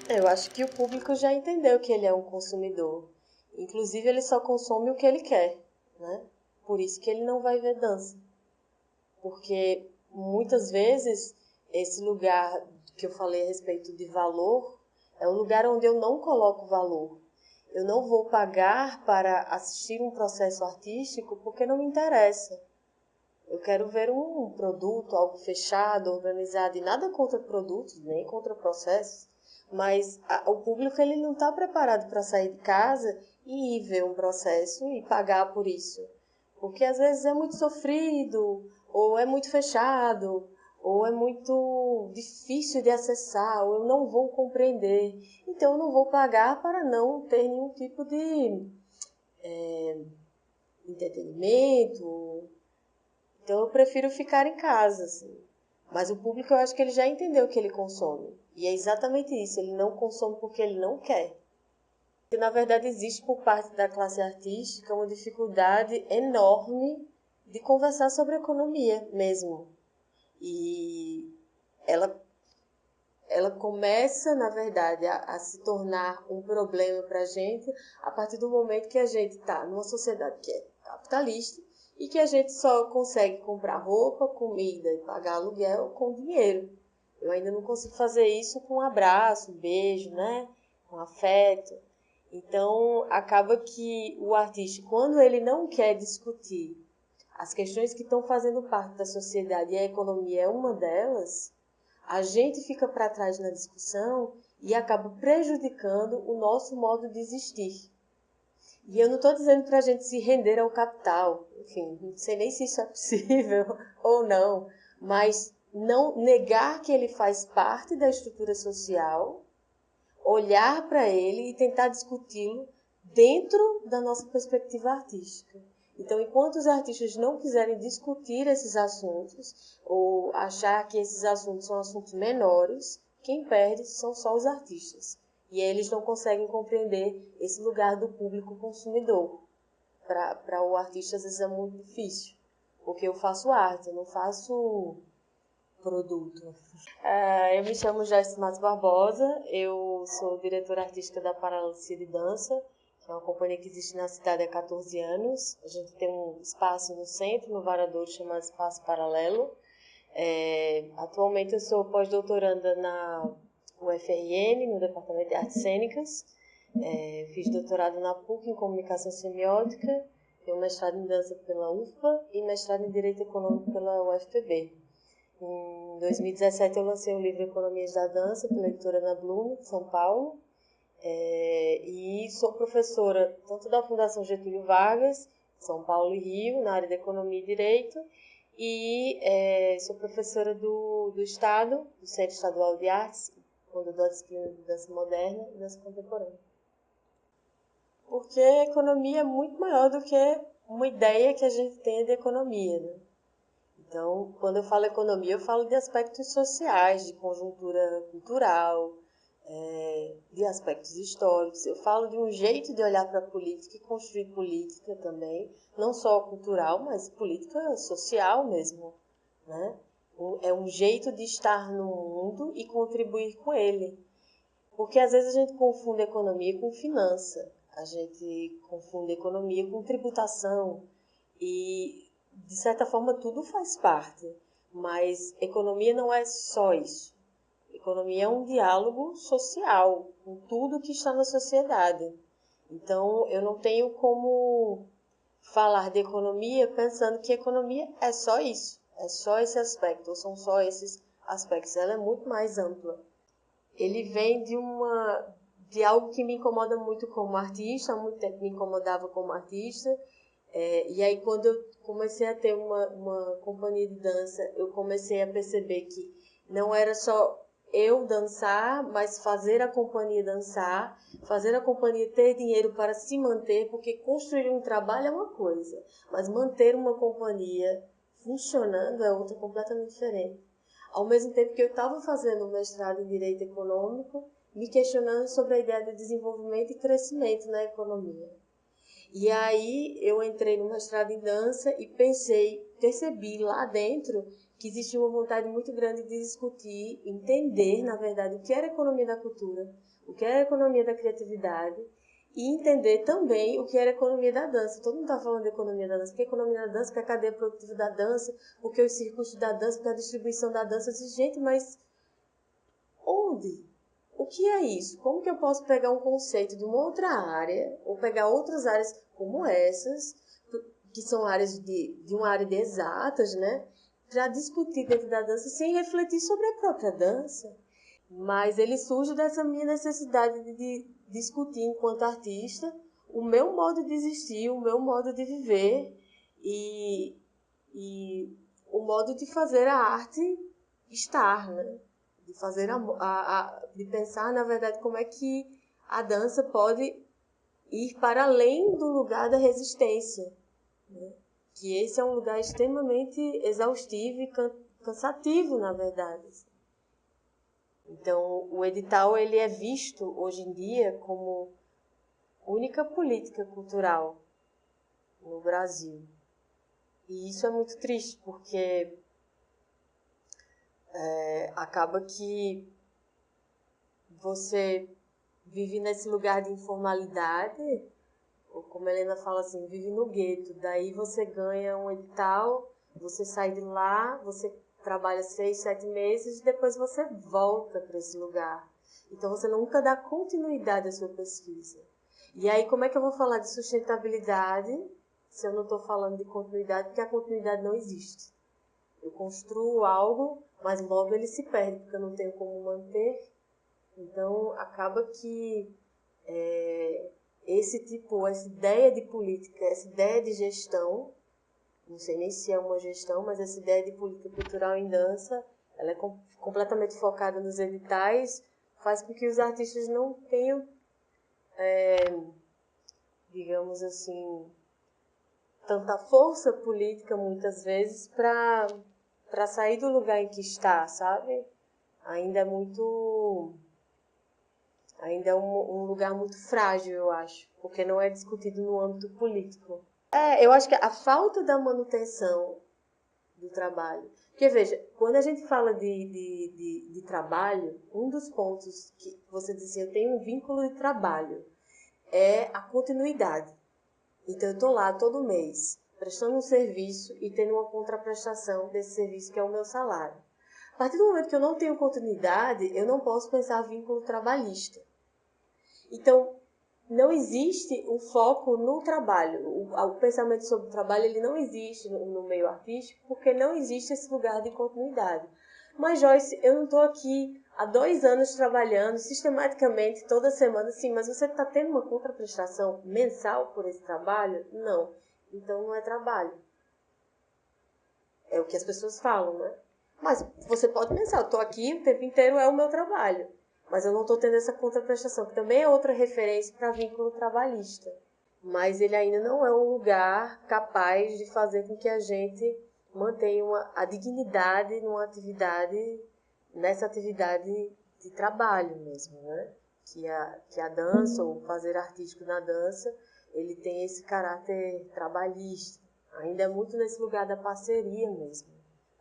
Eu acho que o público já entendeu que ele é um consumidor. Inclusive, ele só consome o que ele quer, né? Por isso que ele não vai ver dança. Porque muitas vezes esse lugar que eu falei a respeito de valor é o lugar onde eu não coloco valor. Eu não vou pagar para assistir um processo artístico porque não me interessa. Eu quero ver um produto, algo fechado, organizado, e nada contra produtos, nem contra processos, mas o público ele não está preparado para sair de casa e ir ver um processo e pagar por isso. Porque às vezes é muito sofrido, ou é muito fechado, ou é muito difícil de acessar, ou eu não vou compreender. Então eu não vou pagar para não ter nenhum tipo de entretenimento. Então eu prefiro ficar em casa, assim. Mas o público eu acho que ele já entendeu o que ele consome. E é exatamente isso, ele não consome porque ele não quer. Porque, na verdade, existe por parte da classe artística uma dificuldade enorme de conversar sobre economia mesmo. E ela, ela começa, na verdade, a se tornar um problema para a gente a partir do momento que a gente está numa sociedade que é capitalista e que a gente só consegue comprar roupa, comida e pagar aluguel com dinheiro. Eu ainda não consigo fazer isso com um abraço, um beijo, né? Com afeto. Então, acaba que o artista, quando ele não quer discutir as questões que estão fazendo parte da sociedade e a economia é uma delas, a gente fica para trás na discussão e acaba prejudicando o nosso modo de existir. E eu não estou dizendo para a gente se render ao capital, enfim, não sei nem se isso é possível ou não, mas não negar que ele faz parte da estrutura social, olhar para ele e tentar discuti-lo dentro da nossa perspectiva artística. Então, enquanto os artistas não quiserem discutir esses assuntos ou achar que esses assuntos são assuntos menores, quem perde são só os artistas. E eles não conseguem compreender esse lugar do público consumidor. Para o artista, às vezes, é muito difícil. Porque eu faço arte, eu não faço produto. Eu me chamo Joyce Matos Barbosa, eu sou diretora artística da Paralacia de Dança, que é uma companhia que existe na cidade há 14 anos. A gente tem um espaço no centro, no Varadouro, chamado Espaço Paralelo. Atualmente eu sou pós-doutoranda na UFRN, no Departamento de Artes Cênicas. Fiz doutorado na PUC em Comunicação Semiótica, tenho mestrado em Dança pela UFPA e mestrado em Direito Econômico pela UFPB. Em 2017 eu lancei o livro Economias da Dança, pela editora Ana Blume, de São Paulo. E sou professora tanto da Fundação Getúlio Vargas, São Paulo e Rio, na área de Economia e Direito, e sou professora do Estado, do Centro Estadual de Artes, quando eu dou a disciplina de dança moderna e dança contemporânea. Porque a economia é muito maior do que uma ideia que a gente tem de economia, né? Então, quando eu falo economia, eu falo de aspectos sociais, de conjuntura cultural, de aspectos históricos. Eu falo de um jeito de olhar para a política e construir política também, não só cultural, mas política social mesmo, né? É um jeito de estar no mundo e contribuir com ele. Porque às vezes a gente confunde economia com finança, a gente confunde economia com tributação e, de certa forma, tudo faz parte. Mas economia não é só isso. Economia é um diálogo social com tudo que está na sociedade. Então, eu não tenho como falar de economia pensando que economia é só isso, é só esse aspecto, ou são só esses aspectos. Ela é muito mais ampla. Ele vem de algo que me incomoda muito como artista, há muito tempo me incomodava como artista. E aí, quando eu comecei a ter uma companhia de dança, eu comecei a perceber que não era só eu dançar, mas fazer a companhia dançar, fazer a companhia ter dinheiro para se manter, porque construir um trabalho é uma coisa, mas manter uma companhia funcionando é outra completamente diferente. Ao mesmo tempo que eu estava fazendo um mestrado em Direito Econômico, me questionando sobre a ideia de desenvolvimento e crescimento na economia. E aí eu entrei no mestrado em dança e pensei, percebi lá dentro que existia uma vontade muito grande de discutir, entender, na verdade, o que era a economia da cultura, o que era a economia da criatividade, e entender também o que era a economia da dança. Todo mundo está falando de economia da dança. Porque a economia da dança, porque a cadeia produtiva da dança, porque os circuitos da dança, porque a distribuição da dança. Eu disse, gente, mas onde? O que é isso? Como que eu posso pegar um conceito de uma outra área, ou pegar outras áreas como essas, que são áreas de uma área de exatas, né? Para discutir dentro da dança sem refletir sobre a própria dança. Mas ele surge dessa minha necessidade de discutir enquanto artista o meu modo de existir, o meu modo de viver e o modo de fazer a arte estar, né? De fazer de pensar, na verdade, como é que a dança pode ir para além do lugar da resistência, né? Que esse é um lugar extremamente exaustivo e cansativo, na verdade. Então, o edital ele é visto hoje em dia como única política cultural no Brasil. E isso é muito triste, porque acaba que você vive nesse lugar de informalidade, ou como a Helena fala assim, vive no gueto. Daí você ganha um edital, você sai de lá, você trabalha 6, 7 meses e depois você volta para esse lugar. Então você nunca dá continuidade à sua pesquisa. E aí como é que eu vou falar de sustentabilidade se eu não estou falando de continuidade, porque a continuidade não existe. Eu construo algo, mas logo ele se perde, porque eu não tenho como manter. Então acaba que essa ideia de política, essa ideia de gestão, não sei nem se é uma gestão, mas essa ideia de política cultural em dança, ela é completamente focada nos editais, faz com que os artistas não tenham, digamos assim, tanta força política, muitas vezes, para sair do lugar em que está, sabe? Ainda é um lugar muito frágil, eu acho, porque não é discutido no âmbito político. Eu acho que a falta da manutenção do trabalho. Porque, veja, quando a gente fala de trabalho, um dos pontos que você diz assim, eu tenho um vínculo de trabalho, é a continuidade. Então, eu estou lá todo mês, prestando um serviço e tendo uma contraprestação desse serviço, que é o meu salário. A partir do momento que eu não tenho continuidade, eu não posso pensar vínculo trabalhista. Então, não existe um foco no trabalho. O pensamento sobre o trabalho ele não existe no meio artístico porque não existe esse lugar de continuidade. Mas, Joyce, eu não estou aqui há 2 anos trabalhando sistematicamente, toda semana, sim, mas você está tendo uma contraprestação mensal por esse trabalho? Não. Então, não é trabalho. É o que as pessoas falam, né? Mas você pode pensar, eu estou aqui o tempo inteiro, é o meu trabalho. Mas eu não estou tendo essa contraprestação, que também é outra referência para vínculo trabalhista. Mas ele ainda não é um lugar capaz de fazer com que a gente mantenha a dignidade nessa atividade de trabalho mesmo, né? Que a dança, ou o fazer artístico na dança, ele tem esse caráter trabalhista. Ainda é muito nesse lugar da parceria mesmo,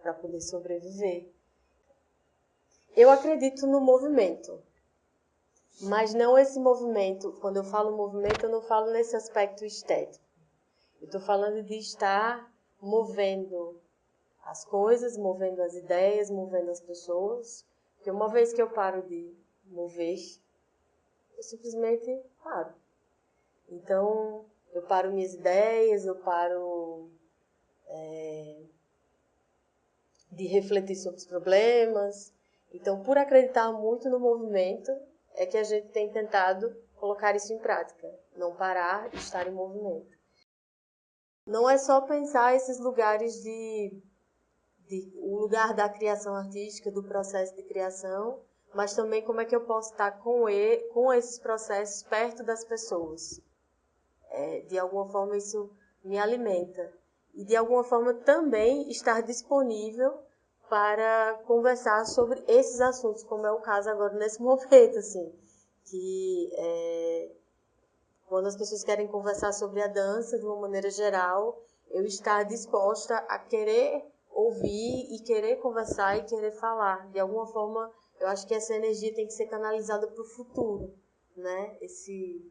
para poder sobreviver. Eu acredito no movimento, mas não esse movimento. Quando eu falo movimento, eu não falo nesse aspecto estético. Eu estou falando de estar movendo as coisas, movendo as ideias, movendo as pessoas. Porque uma vez que eu paro de mover, eu simplesmente paro. Então, eu paro minhas ideias, eu paro de refletir sobre os problemas. Então, por acreditar muito no movimento, é que a gente tem tentado colocar isso em prática. Não parar de estar em movimento. Não é só pensar esses lugares o lugar da criação artística, do processo de criação, mas também como é que eu posso estar com esses processos perto das pessoas. De alguma forma isso me alimenta. E de alguma forma também estar disponível para conversar sobre esses assuntos, como é o caso agora nesse momento, assim, que quando as pessoas querem conversar sobre a dança de uma maneira geral, eu estar disposta a querer ouvir e querer conversar e querer falar. De alguma forma, eu acho que essa energia tem que ser canalizada para o futuro, né? Esse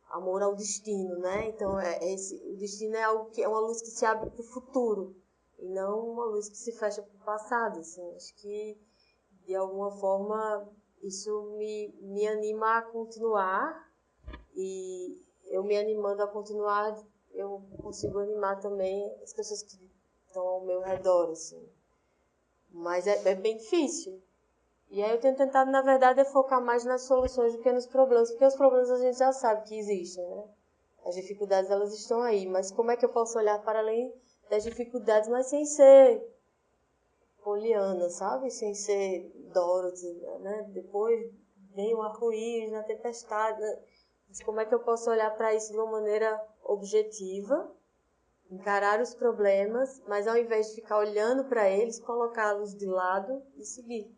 amor ao destino, né? Então, o destino é algo que é uma luz que se abre para o futuro e não uma luz que se fecha para o passado. Assim. Acho que, de alguma forma, isso me anima a continuar e eu me animando a continuar, eu consigo animar também as pessoas que estão ao meu redor, assim. Mas é bem difícil. E aí eu tenho tentado, na verdade, focar mais nas soluções do que nos problemas, porque os problemas a gente já sabe que existem, né? As dificuldades, elas estão aí, mas como é que eu posso olhar para além das dificuldades, mas sem ser poliana, sabe? Sem ser Dorothy, né? Depois vem o arco-íris na tempestade, né? Mas como é que eu posso olhar para isso de uma maneira objetiva, encarar os problemas, mas ao invés de ficar olhando para eles, colocá-los de lado e seguir.